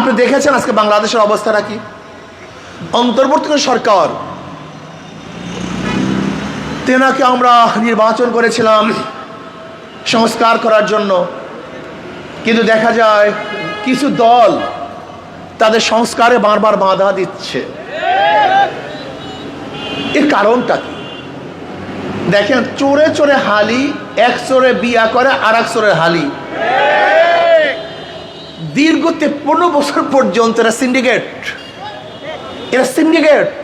আপনি দেখেছেন আজকে বাংলাদেশের অবস্থাটা কি? অন্তর্বর্তীকালীন সরকার, তেনাকে আমরা নির্বাচন করেছিলাম সংস্কার করার জন্য, কিন্তু দেখা যায় কিছু দল তাদের সংস্কারে বারবার বাধা দিচ্ছে। এর কারণটা কি? দেখেন, চোরে চোরে হালি, এক চোরে বিয়া করে আর এক চোরের হালি। দীর্ঘ 53 বছর পর্যন্ত এরা সিন্ডিকেট,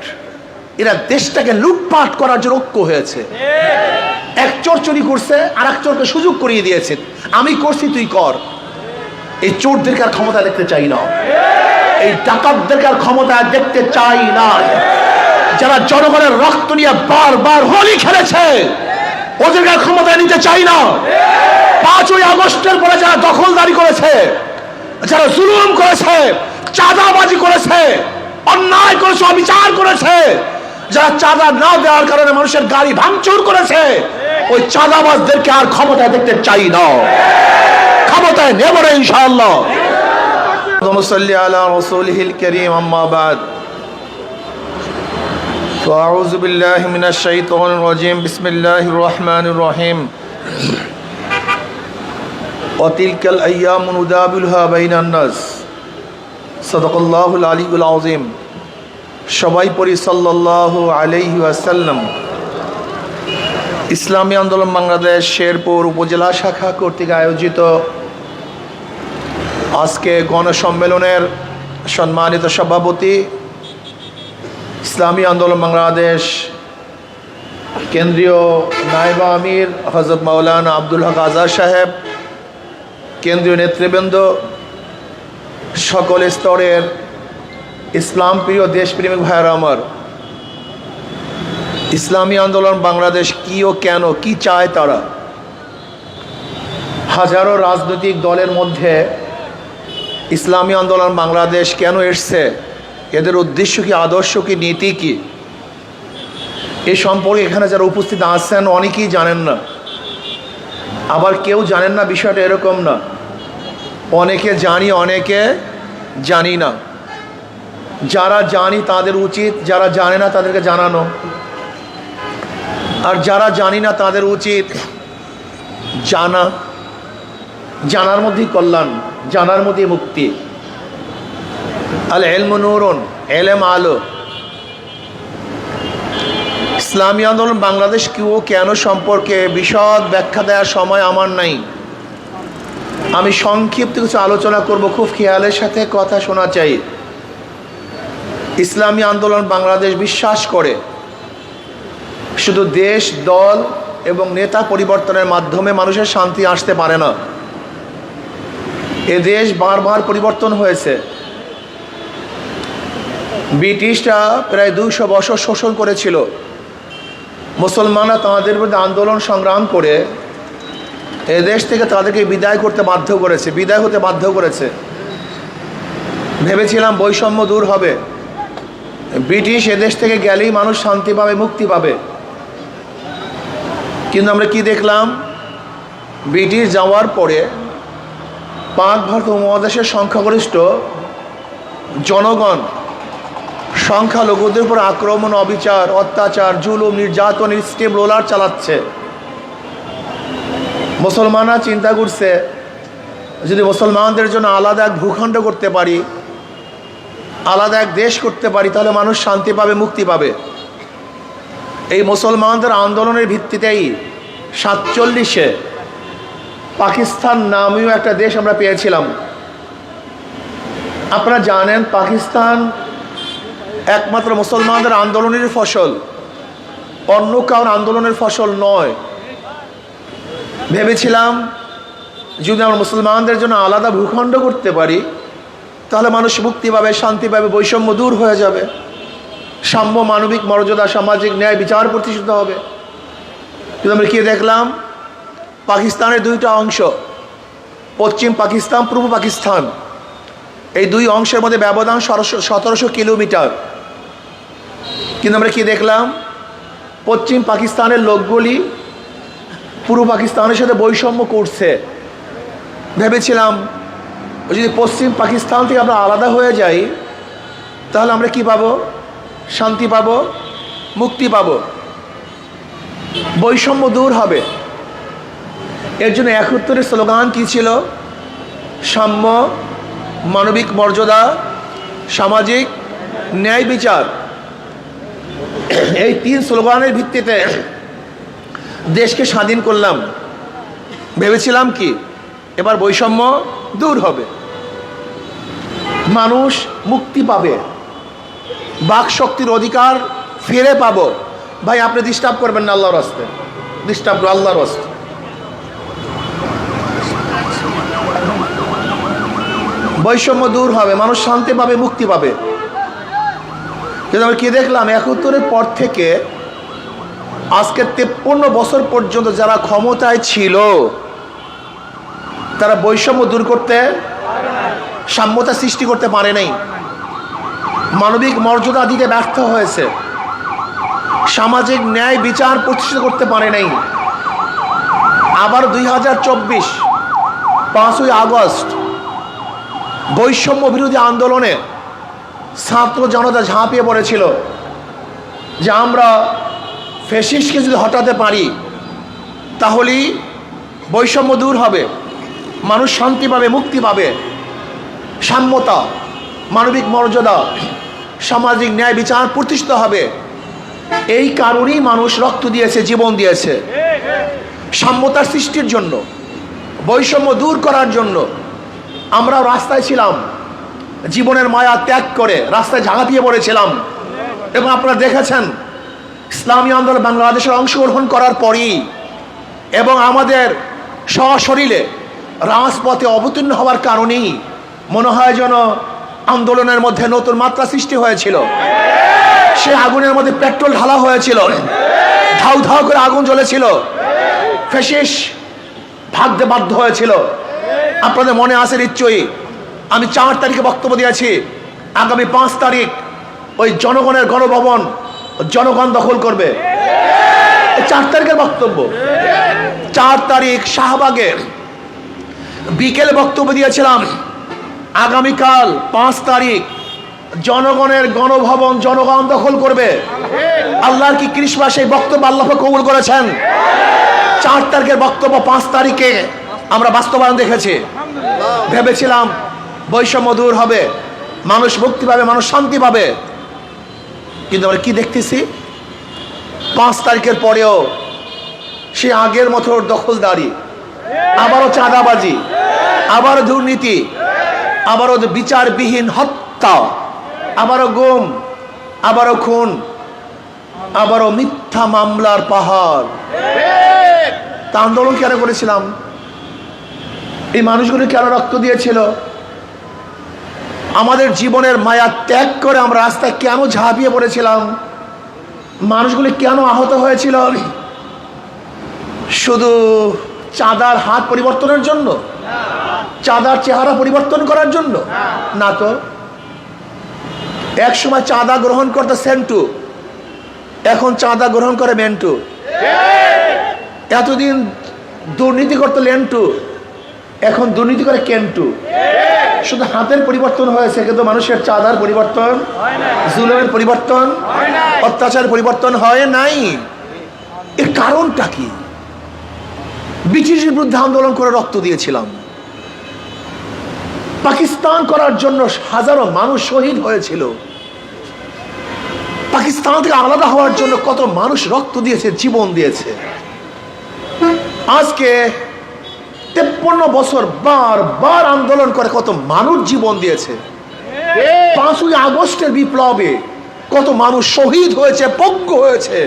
এরা দেশটাকে লুটপাট করার জন্য ঐক্য হয়েছে। এক চোর চুরি করছে, আর এক চোরকে সুযোগ করিয়ে দিয়েছে, আমি করছি তুই কর। এই চোরদেরকে আর ক্ষমতা দেখতে চাই না, এই ডাকাতদেরকে আর ক্ষমতা দেখতে চাই না। যারা জনগণের রক্ত নিয়ে বারবার হোলি খেলেছে, ওদেরকে আর ক্ষমতায় নিতে চাই না। 5ই আগস্টের পরে যারা দখলদারি করেছে, যারা জুলুম করেছে, চাঁদাবাজি করেছে, অন্যায় করেছে, অবিচার করেছে, যারা চাঁদা না দেওয়ার কারণে মানুষের গাড়ি ভাঙচুর করেছে, ওই চাঁদাবাজদেরকে আর ক্ষমতায় দেখতে চাই না। ক্ষমতায় নেব না ইনশাআল্লাহ। মুসাল্লি আলা রাসূলিহিল কারীম, আম্মা বাদ। ফাআউযু বিল্লাহি মিনাশ শাইতানির রাজীম। বিসমিল্লাহির রহমানির রহিম। ওয়া তিলকাল আইয়ামু নুদাবিলুহা বাইনান নাস। সাদাকাল্লাহুল আলিয়্যুল আযীম। সবাই পড়ি সাল্লাল্লাহু আলাইহি ওয়াসাল্লাম। ইসলামী আন্দোলন বাংলাদেশ শেরপুর উপজেলা শাখা কর্তৃক আয়োজিত আজকে গণসম্মেলনের সম্মানিত সভাপতি, ইসলামী আন্দোলন বাংলাদেশ কেন্দ্রীয় নায়েব আমির হযরত মাওলানা আব্দুল হক আজাদ সাহেব, কেন্দ্রীয় নেতৃবৃন্দ, সকল স্তরের ইসলাম প্রিয় দেশপ্রেমিক ভাইয়েরা আমার, ইসলামী আন্দোলন বাংলাদেশ কি ও কেন, কি চায় তারা? হাজারো রাজনৈতিক দলের মধ্যে ইসলামী আন্দোলন বাংলাদেশ কেন এসছে, এদের উদ্দেশ্য কি, আদর্শ কি, নীতি কি, এ সম্পর্কে এখানে যারা উপস্থিত আছেন অনেকেই জানেন না। আবার কেউ জানেন না, বিষয়টা এরকম না। অনেকে জানি, অনেকে জানি না। যারা জানি তাদের উচিত, যারা জানে না তাদেরকে জানানো, আর যারা জানি না তাদের উচিত জানা। জানার মধ্যেই কল্যাণ, জানার মধ্যেই মুক্তি। আল ইলমু নূরুন, এলেম আলো। ইসলামী আন্দোলন বাংলাদেশ কি ও কেন সম্পর্কে বিশদ ব্যাখ্যা দেওয়ার সময় আমার নাই। আমি সংক্ষিপ্ত কিছু আলোচনা করব, খুব খেয়ালের সাথে কথা শোনা চাই। ইসলামী আন্দোলন বাংলাদেশ বিশ্বাস করে শুধু দেশ, দল এবং নেতা পরিবর্তনের মাধ্যমে মানুষের শান্তি আসতে পারে না। এ দেশ বারবার পরিবর্তন হয়েছে। ব্রিটিশরা প্রায় 200 বছর শোষণ করেছিল। মুসলমানরা তাদের বিরুদ্ধে আন্দোলন সংগ্রাম করে এ দেশ থেকে তাদেরকে বিদায় হতে বাধ্য করেছে। ভেবেছিলাম বৈষম্য দূর হবে, ব্রিটিশ এদেশ থেকে গেলেই মানুষ শান্তি পাবে, মুক্তি পাবে। কিন্তু আমরা কি দেখলাম? ব্রিটিশ যাওয়ার পরে পাক ভারত উপমহাদেশের সংখ্যাগরিষ্ঠ জনগণ সংখ্যালঘুদের উপর আক্রমণ, অবিচার, অত্যাচার, জুলুম, নির্যাতন, স্টেম রোলার চালাচ্ছে। মুসলমানরা চিন্তা করছে, যদি মুসলমানদের জন্য আলাদা এক ভূখণ্ড করতে পারি, আলাদা এক দেশ করতে পারি, তাহলে মানুষ শান্তি পাবে, মুক্তি পাবে। এই মুসলমানদের আন্দোলনের ভিত্তিতেই 47-এ পাকিস্তান নামীয় একটা দেশ আমরা পেয়েছিলাম। আপনারা জানেন, পাকিস্তান একমাত্র মুসলমানদের আন্দোলনের ফসল, অন্য কারোর আন্দোলনের ফসল নয়। ভেবেছিলাম যদি আমরা মুসলমানদের জন্য আলাদা ভূখণ্ড করতে পারি, তাহলে মানুষ মুক্তি পাবে, শান্তি পাবে, বৈষম্য দূর হয়ে যাবে, সাম্য, মানবিক মর্যাদা, সামাজিক ন্যায়, বিচার প্রতিষ্ঠিত হবে। কিন্তু আমরা কি দেখলাম? পাকিস্তানের 2টা অংশ, পশ্চিম পাকিস্তান, পূর্ব পাকিস্তান, এই 2 অংশের মধ্যে ব্যবধান 1700 কিলোমিটার। কিন্তু আমরা কি দেখলাম? পশ্চিম পাকিস্তানের লোকগুলি পূর্ব পাকিস্তানের সাথে বৈষম্য করছে। ভেবেছিলাম যদি পশ্চিম পাকিস্তান থেকে আমরা আলাদা হয়ে যাই তাহলে আমরা কি পাবো? শান্তি পাবো, মুক্তি পাবো, বৈষম্য দূর হবে। এর জন্য ৭১-এর স্লোগান কি ছিল? সাম্য, মানবিক মর্যাদা, সামাজিক ন্যায় বিচার। এই ৩ স্লোগানের ভিত্তিতে দেশকে স্বাধীন করলাম। ভেবেছিলাম কি এবার বৈষম্য দূর হবে, মানুষ মুক্তি পাবে, বাক শক্তির অধিকার ফিরে পাবো। ভাই আপনি ডিস্টার্ব করবেন না, আল্লাহর রাস্তে ডিস্টার্ব, আল্লাহর রাস্তে। বৈষম্য দূর হবে, মানুষ শান্তি পাবে, মুক্তি পাবে। কিন্তু আমি কি দেখলাম, ৭১-এর পর থেকে আজকে ৫৩ বছর পর্যন্ত যারা ক্ষমতায় ছিল তারা বৈষম্য দূর করতে, সাম্যতা সৃষ্টি করতে পারে নাই, মানবিক মর্যাদা দিতে ব্যর্থ হয়েছে, সামাজিক ন্যায় বিচার প্রতিষ্ঠিত করতে পারে নাই। আবার ২০২৪ ৫ই আগস্ট বৈষম্য বিরোধী আন্দোলনে ছাত্র জনতা ঝাঁপিয়ে পড়েছিল যে আমরা ফ্যাসিস্টকে যদি হটাতে পারি তাহলেই বৈষম্য দূর হবে, মানুষ শান্তি পাবে, মুক্তি পাবে, সাম্যতা, মানবিক মর্যাদা, সামাজিক ন্যায় বিচার প্রতিষ্ঠিত হবে। এই কারণেই মানুষ রক্ত দিয়েছে, জীবন দিয়েছে, সাম্যতার সৃষ্টির জন্য, বৈষম্য দূর করার জন্য। আমরাও রাস্তায় ছিলাম, জীবনের মায়া ত্যাগ করে রাস্তায় ঝাঁপিয়ে পড়েছিলাম। এবং আপনারা দেখেছেন ইসলামী আন্দোলন বাংলাদেশের অংশগ্রহণ করার পরই এবং আমাদের সশরীরে রাজপথে অবতীর্ণ হওয়ার কারণেই মনে হয় যেন আন্দোলনের মধ্যে নতুন মাত্রা সৃষ্টি হয়েছিল। সে আগুনের মধ্যে পেট্রোল ঢালা হয়েছিল, ধাউ ধাউ করে আগুন জ্বলেছিল, ফ্যাসিস্ট ভাগতে বাধ্য হয়েছিল। আপনাদের মনে আছে নিশ্চয়ই, আমি ৪ তারিখে বক্তব্য দিয়েছি, আগামী ৫ তারিখ ওই জনগণের গণভবন জনগণ দখল করবে। ৪ তারিখের বক্তব্য। ৪ তারিখ শাহবাগে বিকেলে বক্তব্য দিয়েছিলাম, আগামীকাল ৫ তারিখ জনগণের গণভবন জনগণ দখল করবে। আল্লাহর কি ক্রিসমাস, এই বক্তব্য আল্লাহ কবুল করেছেন। ৪ তারিখের বক্তব্য ৫ তারিখে আমরা বাস্তবায়ন দেখেছি। ভেবেছিলাম বৈষম্য দূর হবে, মানুষ মুক্তি পাবে, মানুষ শান্তি পাবে। কিন্তু আমরা কি দেখতেছি, ৫ তারিখের পরেও সে আগের মতো দখলদারি, আবারও চাঁদাবাজি, আবারও দুর্নীতি, আবারও বিচারবিহীন হত্যা, আবারও গুম, আবারও খুন, আবারও মিথ্যা মামলার পাহাড়। তা আন্দোলন কেন করেছিলাম? এই মানুষগুলো কেন রক্ত দিয়েছিল? আমাদের জীবনের মায়া ত্যাগ করে আমরা রাস্তায় কেন ঝাঁপিয়ে পড়েছিলাম? মানুষগুলি কেন আহত হয়েছিল? শুধু চাঁদার হাত পরিবর্তনের জন্য, চাঁদার চেহারা পরিবর্তন করার জন্য না তো। এক সময় চাঁদা গ্রহণ করতে সেন্টু, এখন চাঁদা গ্রহণ করে মেন্টু। এতদিন দুর্নীতি করতো লেন্টু, এখন দুর্নীতি করে কেন্টু। শুধু হাতের পরিবর্তন হয়েছে, কিন্তু মানুষের চাঁদার পরিবর্তন, জুলুমের পরিবর্তন, অত্যাচারের পরিবর্তন হয় নাই। এর কারণটা কি? ব্রিটিশের বিরুদ্ধে আন্দোলন করে রক্ত দিয়েছিলাম, পাকিস্তান করার জন্য হাজারো মানুষ শহীদ হয়েছিল, পাকিস্তান থেকে আলাদা হওয়ার জন্য কত মানুষ রক্ত দিয়েছে, জীবন দিয়েছে। আজকে ৫৩ বছর বারবার আন্দোলন করে কত মানুষ জীবন দিয়েছে। ৫ই আগস্টের বিপ্লবে কত মানুষ শহীদ হয়েছে, পঙ্গ হয়েছে,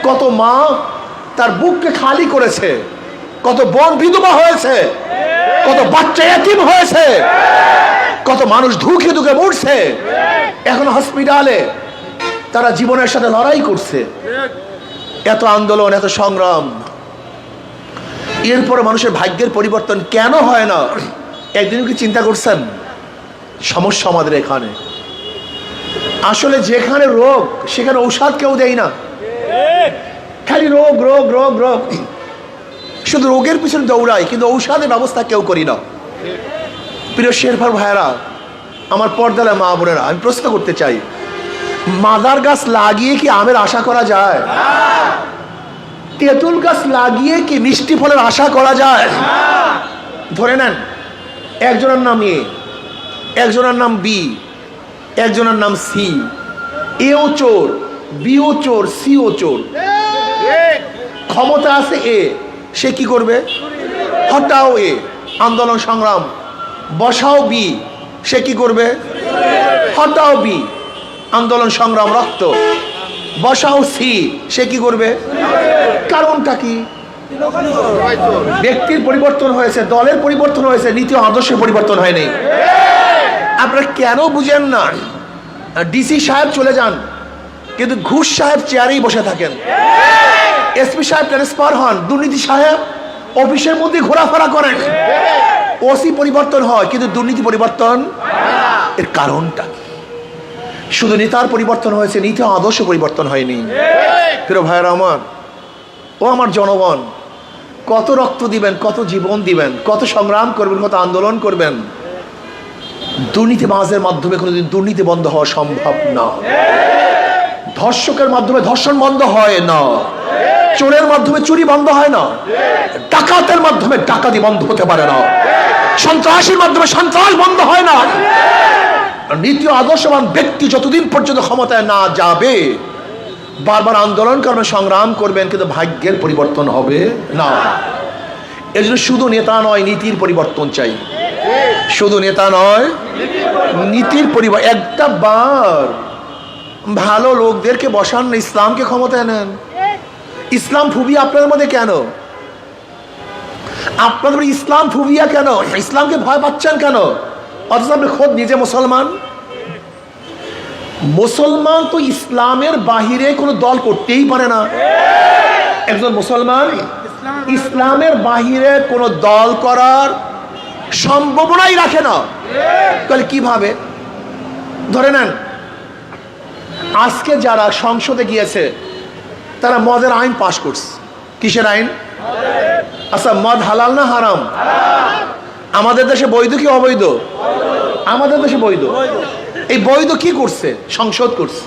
কত মা তার বুককে খালি করেছে, কত বোন বিধবা হয়েছে, কত বাচ্চা এতিম হয়েছে, কত মানুষ ধুকে ধুকে মরছে, এখন হসপিটালে তারা জীবনের সাথে লড়াই করছে। এত আন্দোলন, এত সংগ্রাম, এরপরে মানুষের ভাগ্যের পরিবর্তন কেন হয় না? একদিন কি চিন্তা করছেন? সমস্যা আমাদের এখানে। আসলে যেখানে রোগ সেখানে ঔষধ কেউ দেয় না, খালি রোগ রোগ রোগ রোগ, শুধু রোগের পিছনে দৌড়াই, কিন্তু ঔষধের ব্যবস্থা কেউ করি না। প্রিয় শেরফার ভাইয়েরা, আমার পর্দার মা বোনেরা, আমি প্রশ্ন করতে চাই, মাদার গাছ লাগিয়ে কি আমের আশা করা যায়? তেঁতুল গাছ লাগিয়ে কি মিষ্টি ফলের আশা করা যায়? ধরে নেন, একজনের নাম এ, একজনের নাম বি, একজনের নাম সি। এও চোর, বিও চোর, সিও চোর। ক্ষমতা আছে এ, সে কি করবে? হটাও এ, আন্দোলন সংগ্রাম। বসাও বি, সে কি করবে? হটাও বি, আন্দোলন সংগ্রাম রক্ত। বসাও সি, সে কি করবে? কারণটা কি? ব্যক্তির পরিবর্তন হয়েছে, দলের পরিবর্তন হয়েছে, নীতি আদর্শের পরিবর্তন হয়নি। আপনারা কেন বুঝেন না? ডিসি সাহেব চলে যান, কিন্তু ঘুষ সাহেব চেয়ারেই বসে থাকেন। এসপি সাহেব ট্রান্সফার হন, দুর্নীতি সাহেব অফিসের মধ্যে ঘোরাফেরা করেন। ওসি পরিবর্তন হয়, কিন্তু দুর্নীতি পরিবর্তন। এর কারণটা কি? শুধু নেতার পরিবর্তন হয়েছে, নীতি আদর্শ পরিবর্তন হয়নি। প্রিয় ভাইয়েরা আমার, ও আমার জনগণ, কত রক্ত দিবেন, কত জীবন দিবেন, কত সংগ্রাম করবেন, কত আন্দোলন করবেন, দুর্নীতিবাজের মাধ্যমে কোনোদিন দুর্নীতি বন্ধ হওয়া সম্ভব না। ধর্ষকের মাধ্যমে ধর্ষণ বন্ধ হয় না, চোরের মাধ্যমে চুরি বন্ধ হয় না, ডাকাতের মাধ্যমে ডাকাতি বন্ধ হতে পারে না, সন্ত্রাসীর মাধ্যমে সন্ত্রাস বন্ধ হয় না। নীতি আদর্শবান ব্যক্তি যতদিন পর্যন্ত ক্ষমতায় না যাবে, বারবার আন্দোলন করবেন, সংগ্রাম করবেন, কিন্তু ভাগ্যের পরিবর্তন হবে না। এর জন্য শুধু নেতা নয়, নীতির পরিবর্তন চাই। শুধু নেতা নয়, নীতির পরিবর্তন। একটা বার ভালো লোকদেরকে বসান, ইসলামকে ক্ষমতায় নেন। ইসলাম ফুবিয়া আপনাদের মধ্যে কেন? আপনাদের ইসলাম ফুবিয়া কেন? ইসলামকে ভয় পাচ্ছেন কেন? অথচ আপনি খোদ নিজে মুসলমান। মুসলমান তো ইসলামের বাহিরে কোনো দল করতেই পারে না। একজন মুসলমান ইসলামের বাহিরে কোনো দল করার সম্ভাবনাই রাখে না। তাহলে কিভাবে? ধরে নেন, আজকে যারা সংসদে গিয়েছে তারা মদের আইন পাশ করছে। কিসের আইন? আচ্ছা, মদ হালাল না হারাম? আমাদের দেশে বৈধ কি অবৈধ? আমাদের দেশে বৈধ। এই বৈধ কি করছে? সংসদ করছে।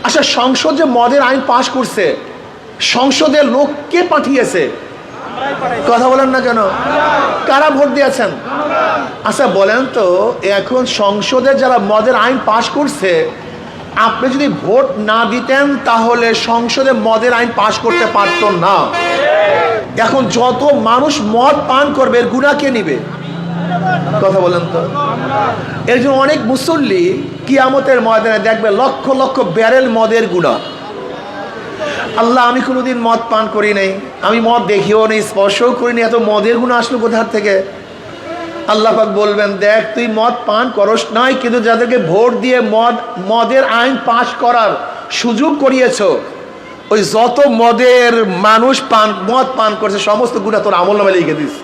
আচ্ছা, সংসদ যে মদের আইন পাশ করছে, সংসদের লোক কে পাঠিয়েছে? কথা বলেন না কেন? কারা ভোট দিয়েছেন? আচ্ছা বলেন তো, এখন সংসদে যারা মদের আইন পাশ করছে, আপনি যদি ভোট না দিতেন তাহলে সংসদে মদের আইন পাশ করতে পারত না। এখন যত মানুষ মদ পান করবে, এর গুনাহ কে নিবে? কথা বলেন তো। এর জন্য অনেক মুসল্লি কিয়ামতের ময়দানে দেখবে লক্ষ লক্ষ ব্যারেল মদের গুনাহ। আল্লাহ, আমি কোনোদিন মদ পান করি নাই, আমি মদ দেখিও নেই, স্পর্শও করিনি, এত মদের গুনাহ আসলো কোথা থেকে? আল্লাহ পাক বলবেন, দেখ তুই মদ পান করস নাই, কিন্তু যাদেরকে ভোট দিয়ে মদের আইন পাশ করার সুযোগ করিয়েছ, ওই যত মদের মানুষ মদ পান করছে সমস্ত গুনাহ তোর আমলনামায় লিখে দিস।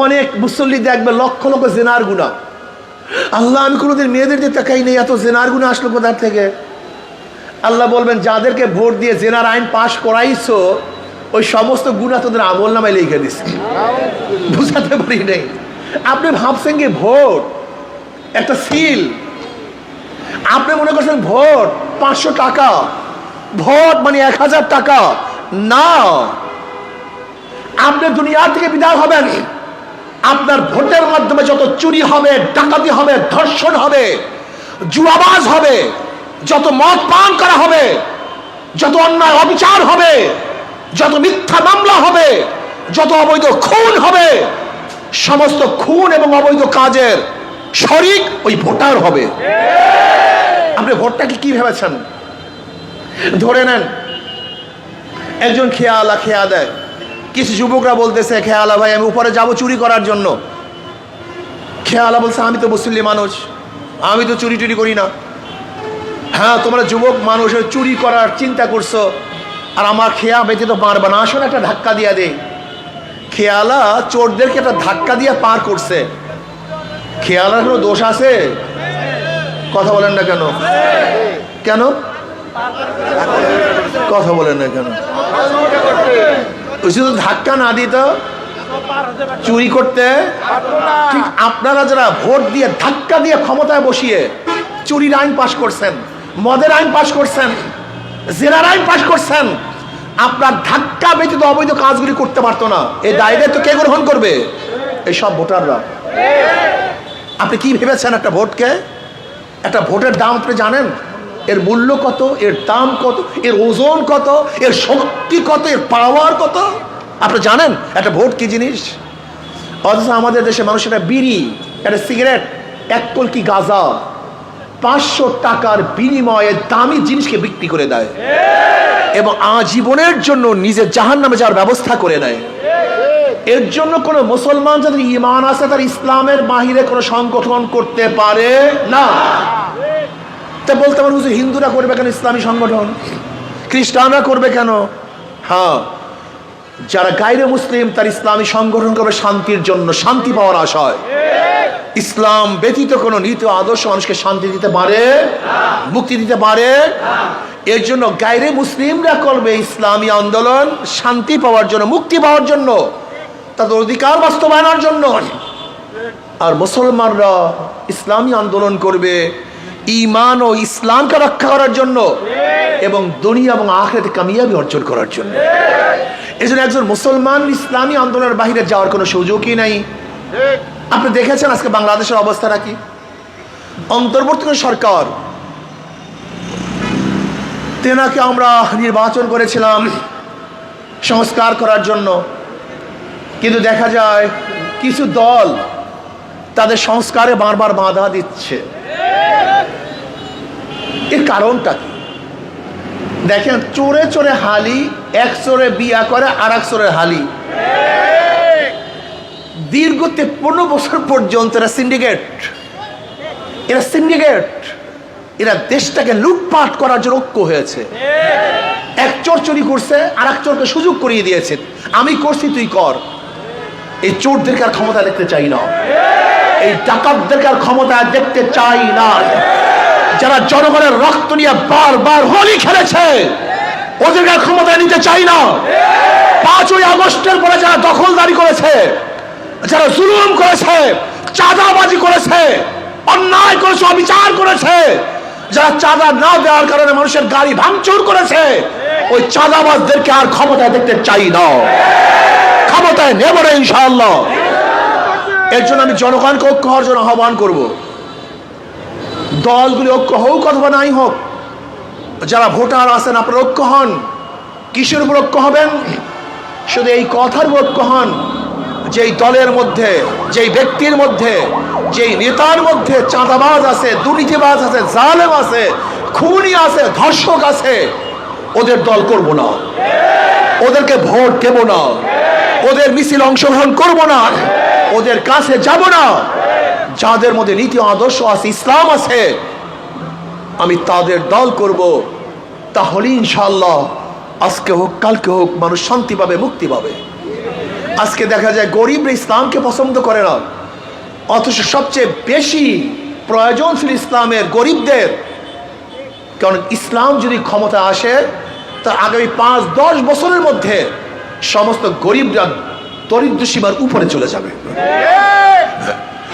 অনেক মুসল্লি দেখবে লক্ষ লক্ষ জেনার গুনাহ। আল্লাহ, আমি কোনোদিন মেয়েদের দিয়ে তাকাই নেই, এত জেনার গুনাহ আসলো কোথা থেকে? আল্লাহ বলবেন, যাদেরকে ভোট দিয়ে জেনার আইন পাশ করাইছো ওই সমস্ত গুনাহ তোদের আমলনামায় লিখে দিস। বুঝাতে পারি নাই। আপনি ভাবছেন কি ভোট একটা সিল? আপনি মনে করছেন ভোট 500 টাকা, ভোট মানে 1000 টাকা? না, আপনি দুনিয়া থেকে বিদায় হবেন, আপনার ভোটের মাধ্যমে যত চুরি হবে, ডাকাতি হবে, ধর্ষণ হবে, জুয়াবাজ হবে, যত মদ পান করা হবে, যত অন্যায় অবিচার হবে, যত মিথ্যা মামলা হবে, যত অবৈধ খুন হবে, সমস্ত খুন এবং অবৈধ কাজের শরিক ওই ভোটার হবে। আপনি ভোটটাকে কি ভেবেছেন? ধরে নেন একজন খেয়া দেয়, কিছু যুবকরা বলতেছে, খেয়ালা ভাই আমি উপরে যাব চুরি করার জন্য। খেয়ালা বলছে, আমি তো মুসলিম মানুষ, আমি তো চুরি টুরি করি না। হ্যাঁ, তোমরা যুবক মানুষ চুরি করার চিন্তা করছো, আর আমার খেয়া বেঁচে তো পারবে না, আসলে একটা ধাক্কা দিয়া দে। খেয়ালা চোরদেরকে একটা ধাক্কা দিয়ে পার করছে। খেয়ালার কোনো দোষ আছে? কথা বলেন না কেন? কেন কথা বলেন না কেন? শুধু ধাক্কা না দিত চুরি করতে। ঠিক আপনারা যারা ভোট দিয়ে ধাক্কা দিয়ে ক্ষমতায় বসিয়ে চুরির আইন পাশ করছেন, মদের আইন পাশ করছেন, জেনার আইন পাশ করছেন, আপনার ধাক্কা ব্যতীত অবৈধ কাজগুলি করতে পারতো না। এই দায়িত্ব তো কে গ্রহণ করবে? এই সব ভোটাররা। আপনি কি ভেবেছেন একটা ভোটকে? একটা ভোটের দাম আপনি জানেন? এর মূল্য কত, এর দাম কত, এর ওজন কত, এর শক্তি কত, এর পাওয়ার কত আপনি জানেন একটা ভোট কি জিনিস? অথচ আমাদের দেশে মানুষ একটা বিড়ি, একটা সিগারেট, এক কলকি গাঁজা 500 টাকার বিনিময়ে দামি জিনিসকে বিক্রি করে দেয় এবং আজীবনের জন্য নিজে জাহান্নামে যাওয়ার ব্যবস্থা করে নেয়। এর জন্য কোনো মুসলমান যাদের ঈমান আছে তার ইসলামের বাহিরে কোনো সংগঠন করতে পারে না। তা বলতে পারেন হুজুর হিন্দুরা করবে কেন ইসলামী সংগঠন, খ্রিস্টানরা করবে কেন? হ্যাঁ, যারা গায়রে মুসলিম তার ইসলামী সংগঠন করবে শান্তির জন্য, শান্তি পাওয়ার আশায়। ইসলাম ব্যতীত কোনো নীতি আদর্শ মানুষকে শান্তি দিতে পারে, মুক্তি দিতে পারে। এর জন্য গায়রে মুসলিমরা করবে ইসলামী আন্দোলন শান্তি পাওয়ার জন্য, মুক্তি পাওয়ার জন্য, তাদের অধিকার বাস্তবায়নের জন্য। আর মুসলমানরা ইসলামী আন্দোলন করবে ঈমান ও ইসলামকে রক্ষা করার জন্য এবং দুনিয়া এবং আখিরাতে কামিয়াবি অর্জন করার জন্য। এজন্য একজন মুসলমান ইসলামী আন্দোলনের বাইরে যাওয়ার কোনো সুযোগই নাই। আপনি দেখেছেন আজকে বাংলাদেশের অবস্থাটা কি? অন্তর্বর্তীকালীন সরকার, তেনাকে আমরা নির্বাচন করেছিলাম সংস্কার করার জন্য, কিন্তু দেখা যায় কিছু দল তাদের সংস্কারে বারবার বাধা দিচ্ছে। এর কারণটা কি? দেখেন, চোরে চোরে হালি, এক চোরে বিয়া করে আর এক চোরে হালি। দীর্ঘ 53 বছর পর্যন্ত এরা সিন্ডিকেট, এরা দেশটাকে লুটপাট করার জন্য ঐক্য হয়েছে। এক চোর চুরি করছে আর এক চোরকে সুযোগ করিয়ে দিয়েছে, আমি করছি তুই কর। এই চোরদেরকে আর ক্ষমতা দেখতে চাই না, এই ডাকাতদেরকে আর ক্ষমতা দেখতে চাই না। যারা জনগণের রক্ত নিয়ে বারবার হোলি খেলেছে ওদেরকে আর ক্ষমতা নিতে চাই না। 5ই আগস্টের পরে যারা দখলদারি করেছে, যারা জুলুম করেছে, চাঁদাবাজি করেছে, অন্যায় করেছে, অবিচার করেছে, যারা চাঁদা না দেওয়ার কারণে মানুষের গাড়ি ভাঙচুর করেছে, ওই চাঁদাবাজদেরকে আর ক্ষমতায় দেখতে চাই না, ক্ষমতায় নেব না ইনশাআল্লাহ। এর জন্য আমি জনগণকে ঐক্য হওয়ার জন্য আহ্বান করব। দলগুলি ঐক্য হোক অথবা নাই হোক, যারা ভোটার আছেন আপনারা ঐক্য হন। কিসের উপর ঐক্য হবেন? শুধু এই কথার উপর ঐক্য হন যেই দলের মধ্যে, যেই ব্যক্তির মধ্যে, যেই নেতার মধ্যে চাঁদাবাজ আছে, দুর্নীতিবাজ আছে, জালেম আছে, খুনি আছে, ধর্ষক আছে, ওদের দল করব না, ওদেরকে ভোট দেব না, ওদের মিছিল অংশগ্রহণ করব না, ওদের কাছে যাব না। যাদের মধ্যে নীতি আদর্শ আছে, ইসলাম আছে, আমি তাদের দল করব। তাহলে ইনশাআল্লাহ আজকে হোক কালকে হোক মানুষ শান্তি পাবে, মুক্তি পাবে। আজকে দেখা যায় গরিবরা ইসলামকে পছন্দ করে না, অথচ সবচেয়ে বেশি প্রয়োজন ছিল ইসলামের গরিবদের। কারণ ইসলাম যদি ক্ষমতা আসে তার আগামী 5-10 বছরের মধ্যে সমস্ত গরিবরা দরিদ্র সীমার উপরে চলে যাবে।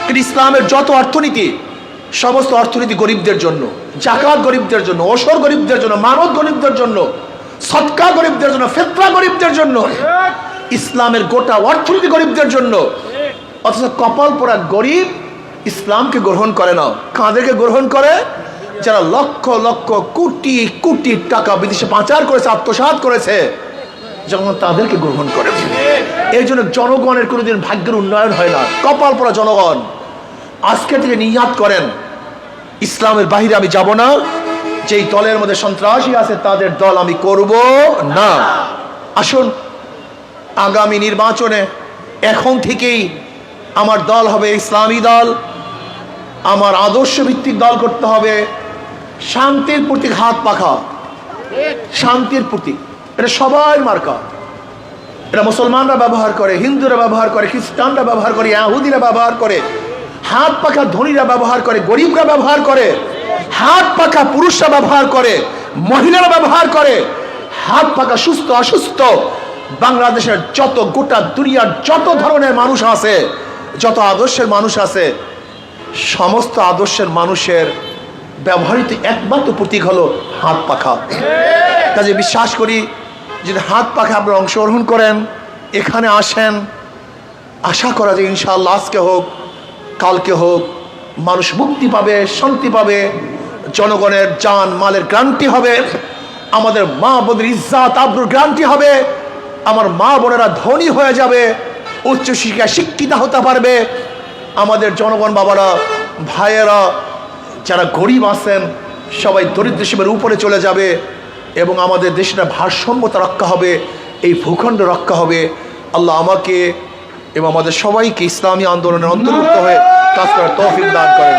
কিন্তু ইসলামের যত অর্থনীতি, সমস্ত অর্থনীতি গরিবদের জন্য, জাকাত গরিবদের জন্য, ওসর গরিবদের জন্য, মানত গরিবদের জন্য, সদকা গরিবদের জন্য, ফিতরা গরিবদের জন্য। ইসলামের গোটা অর্থনীতি গরিবদের জন্য। অথচ কপাল পোড়া গরিব ইসলামকে গ্রহণ করে না। কাদেরকে গ্রহণ করে? যারা লক্ষ লক্ষ কোটি কোটি টাকা বিদেশে পাচার করেছে, আত্মসাৎ করেছে, যখন তাদেরকে গ্রহণ করে। এই জন্য জনগণের কোনোদিন ভাগ্যের উন্নয়ন হয় না। কপাল পোড়া জনগণ আজকে থেকে নিয়াত করেন, ইসলামের বাহিরে আমি যাব না, যেই দলের মধ্যে সন্ত্রাসী আছে তাদের দল আমি করব না। আসুন আগামী নির্বাচনে এখন থেকেই আমার দল হবে ইসলামী দল, আমার আদর্শ ভিত্তিক দল করতে হবে। শান্তির প্রতীক হাত পাখা, শান্তির প্রতীক, এটা সবাই মার্কা। এটা মুসলমানরা ব্যবহার করে, হিন্দুরা ব্যবহার করে, খ্রিস্টানরা ব্যবহার করে, ইহুদিরা ব্যবহার করে, হাত পাখা ধনীরা ব্যবহার করে, গরিবরা ব্যবহার করে, হাত পাখা পুরুষরা ব্যবহার করে, মহিলারা ব্যবহার করে, হাত পাখা সুস্থ অসুস্থ বাংলাদেশের যত, গোটা দুনিয়ার যত ধরনের মানুষ আছে, যত আদর্শের মানুষ আছে, সমস্ত আদর্শের মানুষের ব্যবহৃত একমাত্র প্রতীক হলো হাত পাখা। কাজে বিশ্বাস করি যদি হাত পাখা আপনারা অংশগ্রহণ করেন, এখানে আসেন, আশা করা যায় ইনশাআল্লাহ আজকে হোক কালকে হোক মানুষ মুক্তি পাবে, শান্তি পাবে, জনগণের জান মালের গ্যারান্টি হবে, আমাদের মা বোনের ইজ্জাত আবরুর গ্যারান্টি হবে, আমার মা বোনেরা ধনী হয়ে যাবে, উচ্চশিক্ষায় শিক্ষিত হতে পারবে, আমাদের জনগণ বাবারা ভাইয়েরা যারা গরিব আছেন সবাই দরিদ্র সীমার উপরে চলে যাবে এবং আমাদের দেশটা ভারসাম্যতা রক্ষা হবে, এই ভূখণ্ড রক্ষা হবে। আল্লাহ আমাকে এবং আমাদের সবাইকে ইসলামী আন্দোলনের অন্তর্ভুক্ত হয়ে কাজ করার তৌফিক দান করেন।